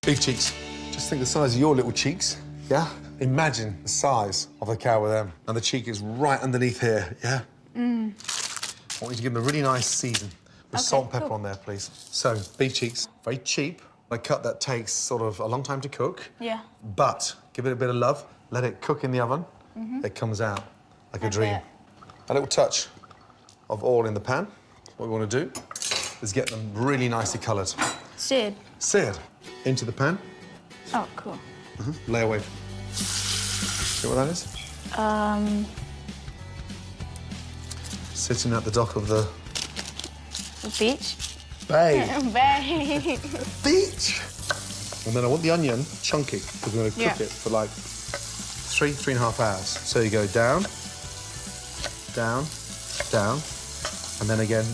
Beef cheeks. Just think the size of your little cheeks, yeah? Imagine the size of a cow with them. And the cheek is right underneath here, yeah? I want you to give them a really nice season with salt and pepper on there, please. So, beef cheeks, very cheap. A cut that takes sort of a long time to cook. Yeah. But give it a bit of love, let it cook in the oven. It comes out like a dream. A little touch of oil in the pan. What we want to do is get them really nicely coloured. Seared. Seared. Into the pan. Oh, cool. Lay away. See what that is? Sitting at the dock of the... beach. Bay. Bay. Beach. And then I want the onion chunky, because we're going to cook it for like 3.5 hours. So you go down, down, down, and then again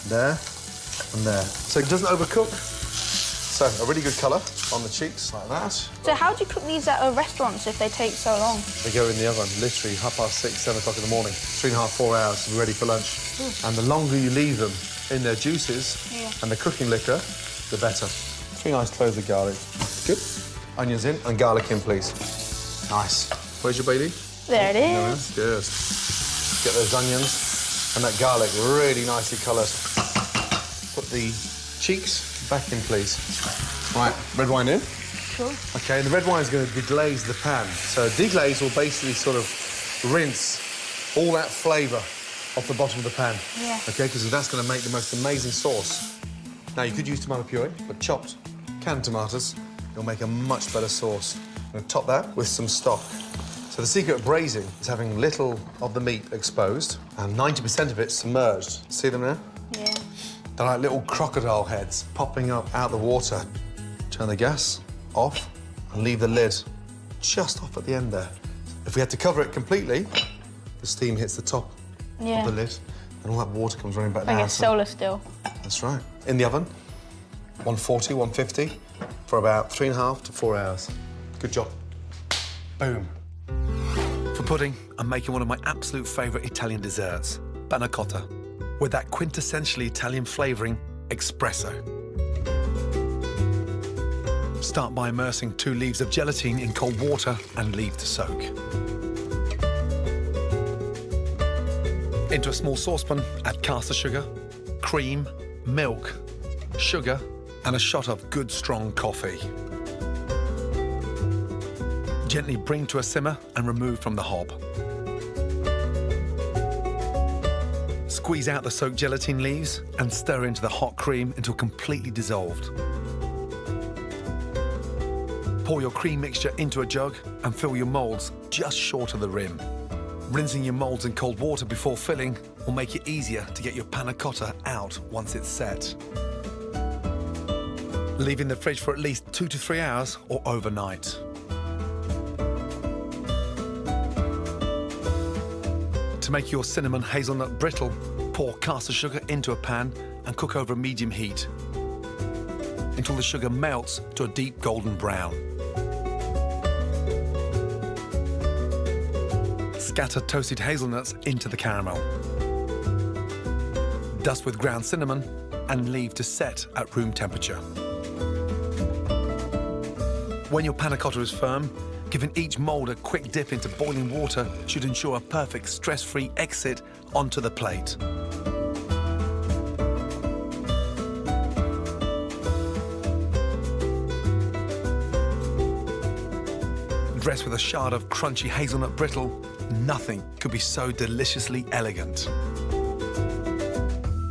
there and there. So it doesn't overcook. So a really good colour on the cheeks, like that. So how do you cook these at restaurants if they take so long? They go in the oven, literally 6:30, 7 o'clock in the morning. 3.5, 4 hours, we're ready for lunch. And the longer you leave them in their juices and the cooking liquor, the better. 3 nice cloves of garlic. Good. Onions in and garlic in, please. Nice. Where's your bay leaf? There it is. Good. Get those onions and that garlic really nicely coloured. Put the cheeks back in, please. Right, red wine in. Cool. OK, and the red wine is going to deglaze the pan. So deglaze will basically sort of rinse all that flavour off the bottom of the pan. Yeah. OK, because that's going to make the most amazing sauce. Now, you could use tomato puree, but chopped canned tomatoes, it'll make a much better sauce. I'm going to top that with some stock. So the secret of braising is having little of the meat exposed and 90% of it submerged. See them now? Yeah. They're like little crocodile heads popping up out the water. Turn the gas off and leave the lid just off at the end there. If we had to cover it completely, the steam hits the top of the lid and all that water comes running back down. Like it's solar still. That's right. In the oven, 140, 150, for about 3.5 to 4 hours. Good job. Boom. For pudding, I'm making one of my absolute favourite Italian desserts, panna cotta, with that quintessentially Italian flavouring, espresso. Start by immersing 2 leaves of gelatine in cold water and leave to soak. Into a small saucepan, add caster sugar, cream, milk, sugar, and a shot of good strong coffee. Gently bring to a simmer and remove from the hob. Squeeze out the soaked gelatine leaves and stir into the hot cream until completely dissolved. Pour your cream mixture into a jug and fill your moulds just short of the rim. Rinsing your moulds in cold water before filling will make it easier to get your panna cotta out once it's set. Leave in the fridge for at least 2 to 3 hours or overnight. To make your cinnamon hazelnut brittle, pour caster sugar into a pan and cook over a medium heat until the sugar melts to a deep golden brown. Scatter toasted hazelnuts into the caramel. Dust with ground cinnamon and leave to set at room temperature. When your panna cotta is firm, giving each mould a quick dip into boiling water should ensure a perfect stress-free exit onto the plate. Dressed with a shard of crunchy hazelnut brittle, nothing could be so deliciously elegant.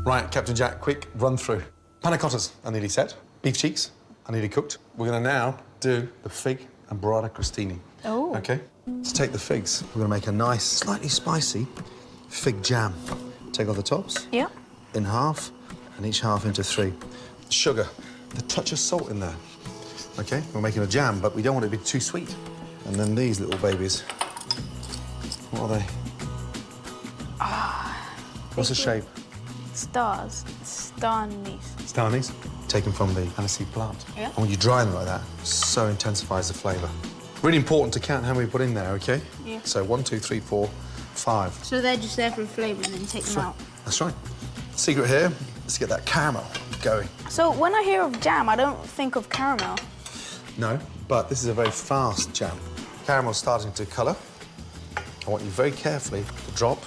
Right, Captain Jack, quick run through. Panna cottas are nearly set. Beef cheeks are nearly cooked. We're going to now do the fig and burrata crostini. Oh. OK? To take the figs, we're going to make a nice, slightly spicy fig jam. Take off the tops. Yeah. In half, and each half into 3. Sugar, a touch of salt in there. OK? We're making a jam, but we don't want it to be too sweet. And then these little babies. What are they? What's the shape? Stars. Star anise. Star anise, taken from the aniseed plant. Yeah. And when you dry them like that, so intensifies the flavour. Really important to count how many we put in there, OK? Yeah. So 1, 2, 3, 4, 5. So they're just there for flavour and then take them out? That's right. Secret here is to get that caramel going. So when I hear of jam, I don't think of caramel. No, but this is a very fast jam. Caramel's starting to colour. I want you very carefully to drop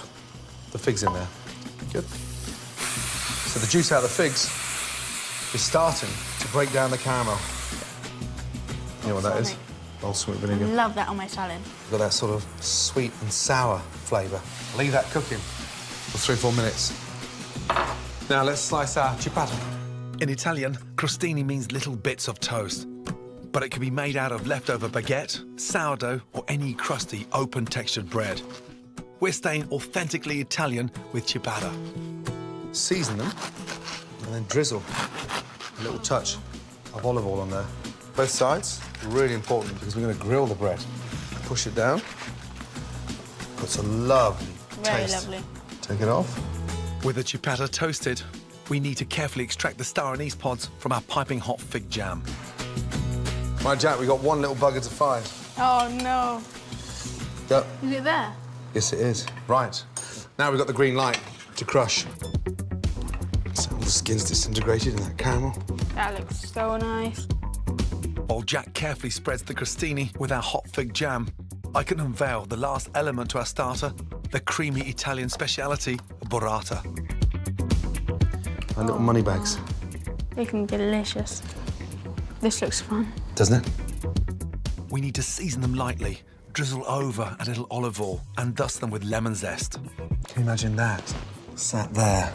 the figs in there. Good. So the juice out of the figs is starting to break down the caramel. You know what that is? Balsamic vinegar. Love that on my salad. Got that sort of sweet and sour flavour. Leave that cooking for 3 or 4 minutes. Now let's slice our ciabatta. In Italian, crostini means little bits of toast. But it can be made out of leftover baguette, sourdough, or any crusty, open-textured bread. We're staying authentically Italian with ciabatta. Season them and then drizzle a little touch of olive oil on there. Both sides, really important because we're going to grill the bread. Push it down. Puts a lovely Very taste. lovely. Take it off. With the ciabatta toasted, we need to carefully extract the star anise pods from our piping hot fig jam. Right, Jack, we got one little bugger to find. Oh, no. Yep. Is it there? Yes, it is. Right. Now we've got the green light to crush. So all the skin's disintegrated in that caramel. That looks so nice. While Jack carefully spreads the crostini with our hot fig jam, I can unveil the last element to our starter, the creamy Italian speciality, burrata. Our little money bags. Looking delicious. This looks fun. Doesn't it? We need to season them lightly, drizzle over a little olive oil, and dust them with lemon zest. Can you imagine that? Sat there,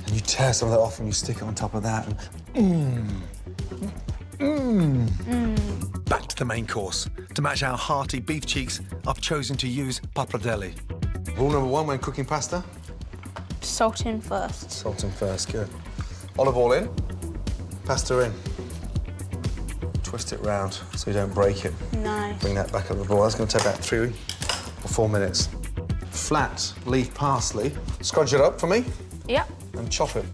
and you tear some of that off and you stick it on top of that, and Back to the main course. To match our hearty beef cheeks, I've chosen to use pappardelle. rule number 1 when cooking pasta, Salt in first. salt in first, good. Olive oil in, pasta in. Twist it round so you don't break it. Nice. Bring that back up the boil. That's going to take about 3 or 4 minutes. Flat leaf parsley. Scrunch it up for me Yep. and chop it.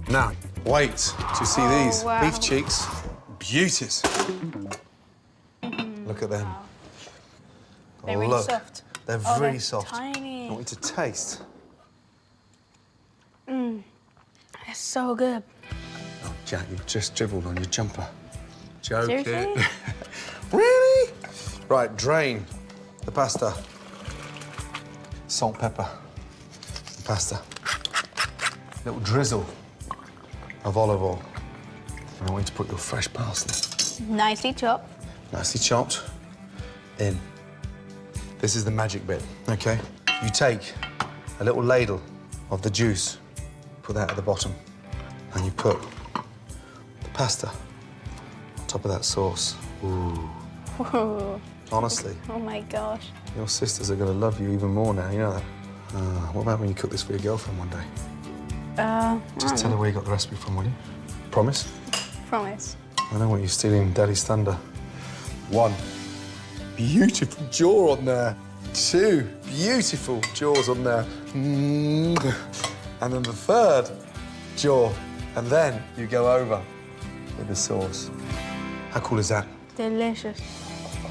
Now, wait to see Oh, these wow. beef cheeks. Beauties. Look at them. They're really Look. soft. They're Oh, very they're soft. tiny. I want you to taste. They're so good. Oh, Jack, you've just dribbled on your jumper. Joking. Seriously? Really? Right, drain the pasta. Salt, pepper, the pasta. Little drizzle of olive oil. And I want you to put your fresh parsley, Nicely chopped. nicely chopped, in. This is the magic bit, okay? You take a little ladle of the juice, put that at the bottom, and you put the pasta on top of that sauce. Ooh. Whoa. Honestly, Oh my gosh. your sisters are going to love you even more now, you know that? What about when you cook this for your girlfriend one day? Just tell her where you got the recipe from, will you? Promise? Promise. I don't want you stealing Daddy's thunder. 1 beautiful jaw on there. 2 beautiful jaws on there. And then the 3rd jaw. And then you go over with the sauce. How cool is that? Delicious.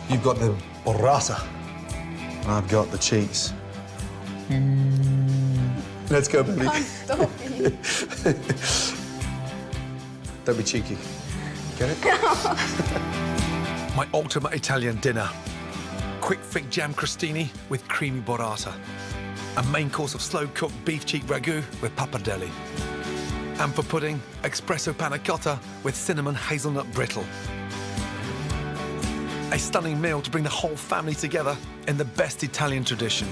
You've got the burrata. And I've got the cheese. Let's go, baby. Can't stop it. Don't be cheeky. Get it? My ultimate Italian dinner. Quick fig jam crostini with creamy burrata. A main course of slow-cooked beef cheek ragu with pappardelle. And for pudding, espresso panna cotta with cinnamon hazelnut brittle. A stunning meal to bring the whole family together in the best Italian tradition.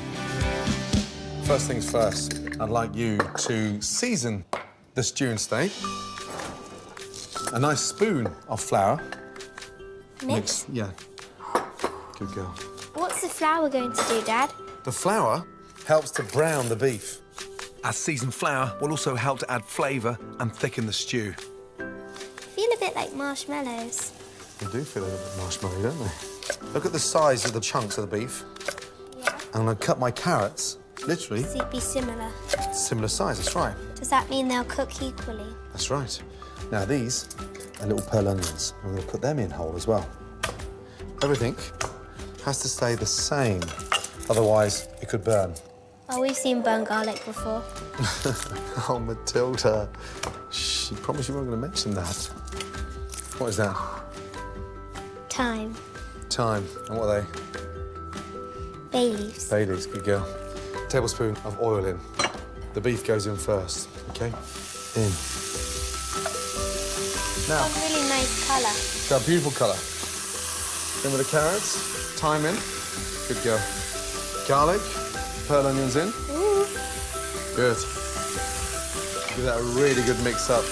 First things first, I'd like you to season the stew and steak. A nice spoon of flour. Mix? Yeah. Good girl. What's the flour going to do, Dad? The flour helps to brown the beef. Our seasoned flour will also help to add flavour and thicken the stew. Feel a bit like marshmallows. They do feel a little bit marshmallowy, don't they? Look at the size of the chunks of the beef. Yeah. I'm going to cut my carrots, literally, So it'd be similar. similar size. That's right. Does that mean they'll cook equally? That's right. Now, these are little pearl onions. I'm going to put them in whole as well. Everything has to stay the same, otherwise it could burn. Oh, we've seen burnt garlic before. Oh, Matilda. Shh, you promised you weren't going to mention that. What is that? Thyme. Thyme. And what are they? Bay leaves. Bay leaves, good girl. Tablespoon of oil in. The beef goes in first, okay? In. Now, Got a really nice colour. it's got a beautiful colour. In with the carrots, thyme in. Good girl. Garlic, pearl onions in. Ooh. Good. Give that a really good mix up.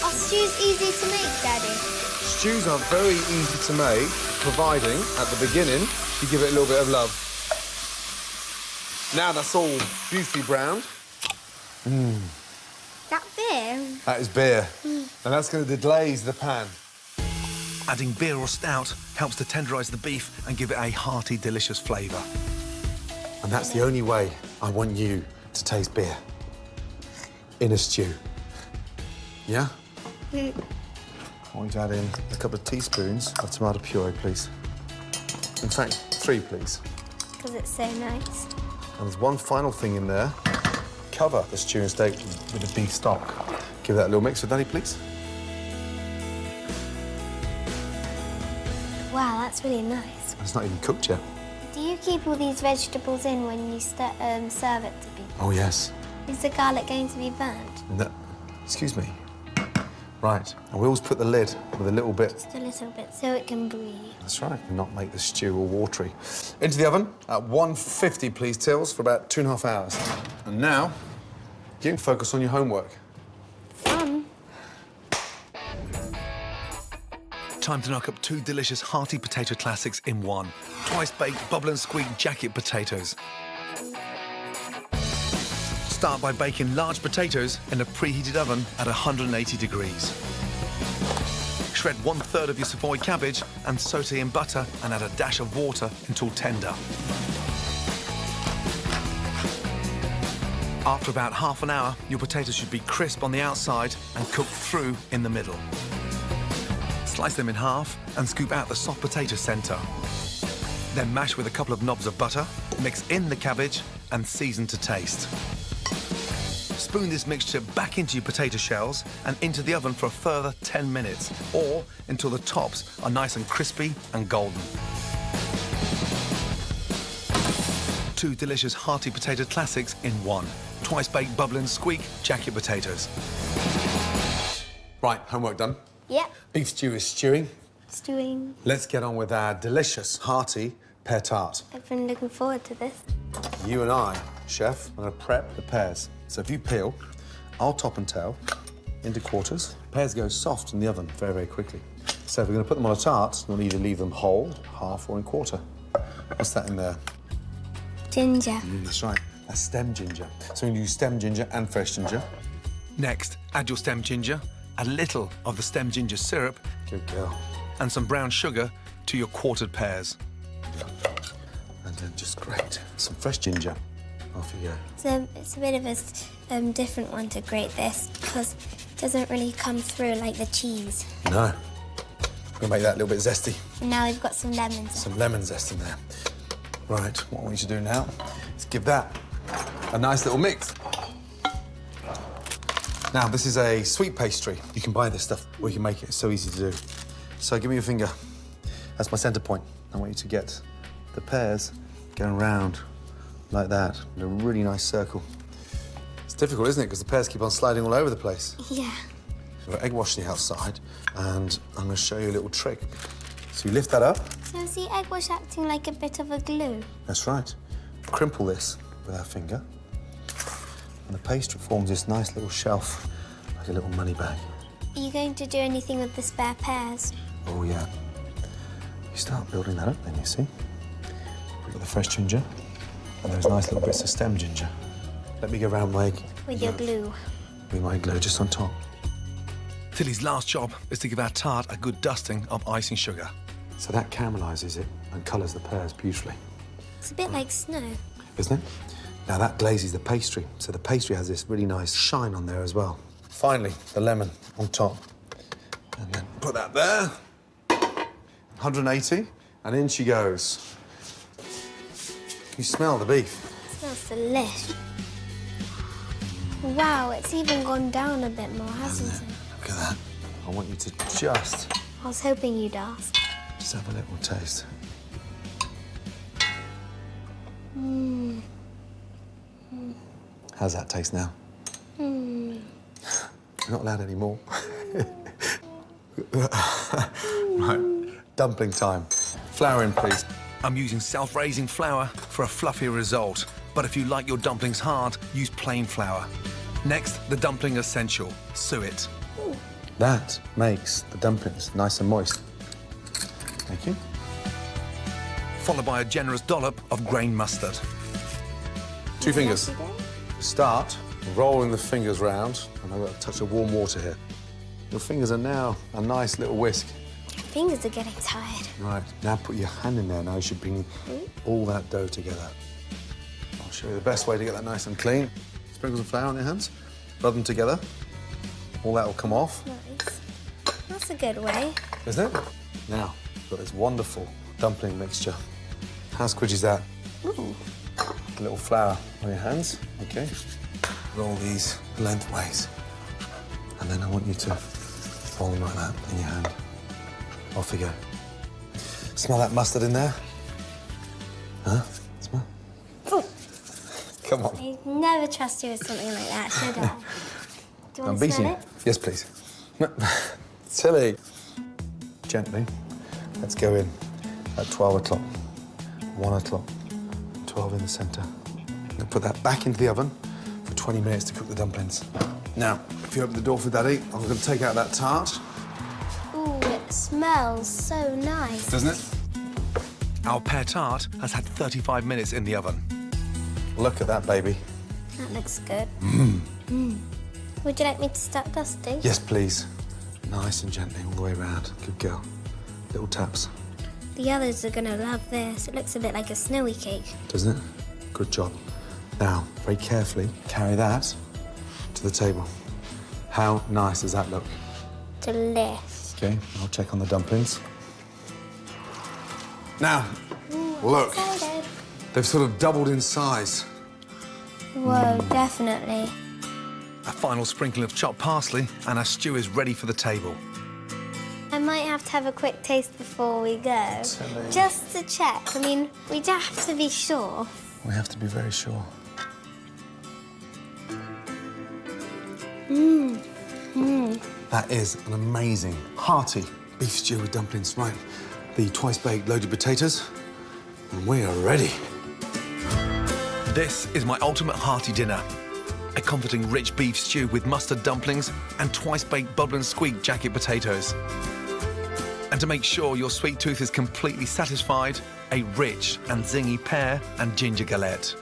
Are stews easy to make, Daddy? Stews are very easy to make, providing, at the beginning, you give it a little bit of love. Now that's all beautifully browned. That beer? That is beer. And that's going to deglaze the pan. Adding beer or stout helps to tenderise the beef and give it a hearty, delicious flavour. And that's the only way I want you to taste beer. In a stew. Yeah? I want you to add in a couple of teaspoons of tomato puree, please. In fact, 3, please. Because it's so nice. And there's one final thing in there. Cover the stew and steak with the beef stock. Give that a little mix with Daddy, please. Wow, that's really nice. It's not even cooked yet. Do you keep all these vegetables in when you serve it to people? Oh, yes. Is the garlic going to be burnt? No. Excuse me. Right. And we always put the lid with a little bit. Just a little bit, so it can breathe. That's right. And not make the stew all watery. Into the oven at 150, please, Tills, for about 2.5 hours. And now, you can focus on your homework. Fun. Time to knock up 2 delicious hearty potato classics in one. Twice-baked bubble and squeak jacket potatoes. Start by baking large potatoes in a preheated oven at 180 degrees. Shred 1/3 of your Savoy cabbage and sauté in butter and add a dash of water until tender. After about half an hour, your potatoes should be crisp on the outside and cooked through in the middle. Slice them in half and scoop out the soft potato centre. Then mash with a couple of knobs of butter, mix in the cabbage and season to taste. Spoon this mixture back into your potato shells and into the oven for a further 10 minutes, or until the tops are nice and crispy and golden. 2 delicious hearty potato classics in one. Twice-baked bubble and squeak jacket potatoes. Right, homework done. Yep. Beef stew is stewing. Stewing. Let's get on with our delicious, hearty pear tart. I've been looking forward to this. You and I, chef, are going to prep the pears. So if you peel, I'll top and tail into quarters. Pears go soft in the oven very, very quickly. So if we're going to put them on a tart, we'll either leave them whole, half, or in quarter. What's that in there? Ginger. That's right. That's stem ginger. So we're going to use stem ginger and fresh ginger. Next, add your stem ginger, a little of the stem ginger syrup, Good girl. and some brown sugar to your quartered pears. And then just grate some fresh ginger. Off you go. So it's a bit of a different one to grate this because it doesn't really come through like the cheese. No. We're going to make that a little bit zesty. And now we've got some lemons. Some lemon zest in there. Right, what I want you to do now is give that a nice little mix. Now, this is a sweet pastry. You can buy this stuff or you can make it. It's so easy to do. So give me your finger. That's my centre point. I want you to get the pears going round like that in a really nice circle. It's difficult, isn't it? Because the pears keep on sliding all over the place. Yeah. We've got egg wash the outside, and I'm going to show you a little trick. So you lift that up. So is the egg wash acting like a bit of a glue? That's right. Crimple this with our finger, and the pastry forms this nice little shelf, like a little money bag. Are you going to do anything with the spare pears? Oh, yeah. You start building that up then, you see. We've got the fresh ginger, and those nice little bits of stem ginger. Let me go round my egg. With your glue. With my glue just on top. Tilly's last job is to give our tart a good dusting of icing sugar. So that caramelises it and colours the pears beautifully. It's a bit like snow. Isn't it? Now that glazes the pastry, so the pastry has this really nice shine on there as well. Finally, the lemon on top. And then put that there. 180, and in she goes. Can you smell the beef? It smells delish. Wow, it's even gone down a bit more, hasn't it? Look at that. I want you to just I was hoping you'd ask. have a little taste. How's that taste now? You're not allowed any more. Right, dumpling time. Flour in, please. I'm using self-raising flour for a fluffier result, but if you like your dumplings hard, use plain flour. Next, the dumpling essential, suet. That makes the dumplings nice and moist. Thank you. Followed by a generous dollop of grain mustard. 2 fingers. Yes, you do. Start rolling the fingers round, and I've got a touch of warm water here. Your fingers are now a nice little whisk. My fingers are getting tired. Right, now put your hand in there. Now you should bring all that dough together. I'll show you the best way to get that nice and clean. Sprinkles of flour on your hands, rub them together. All that will come off. Nice. That's a good way. Isn't it? Now, you've got this wonderful dumpling mixture. How squidgy is that? Ooh. A little flour on your hands, okay? Roll these lengthways. And then I want you to roll them like that in your hand. Off you go. Smell that mustard in there? Huh? Smell? Ooh. Come on. I never trust you with something like that, should I? Do you want to smell it? Yes, please. Silly. Gently. Let's go in at 12 o'clock, 1 o'clock, 12 in the centre. Then put that back into the oven for 20 minutes to cook the dumplings. Now, if you open the door for Daddy, I'm going to take out that tart. Ooh, it smells so nice. Doesn't it? Our pear tart has had 35 minutes in the oven. Look at that, baby. That looks good. Would you like me to start dusting? Yes, please. Nice and gently all the way around. Good girl. Little taps. The others are going to love this. It looks a bit like a snowy cake. Doesn't it? Good job. Now, very carefully, carry that to the table. How nice does that look? Delish. Okay, I'll check on the dumplings. Now, look. Excited. They've sort of doubled in size. Whoa, definitely. A final sprinkling of chopped parsley and our stew is ready for the table. I might have to have a quick taste before we go. Silly. Just to check. I mean, we'd have to be sure. We have to be very sure. That is an amazing, hearty beef stew with dumplings. Right, the twice-baked loaded potatoes, and we are ready. This is my ultimate hearty dinner. A comforting rich beef stew with mustard dumplings and twice-baked bubble and squeak jacket potatoes. And to make sure your sweet tooth is completely satisfied, a rich and zingy pear and ginger galette.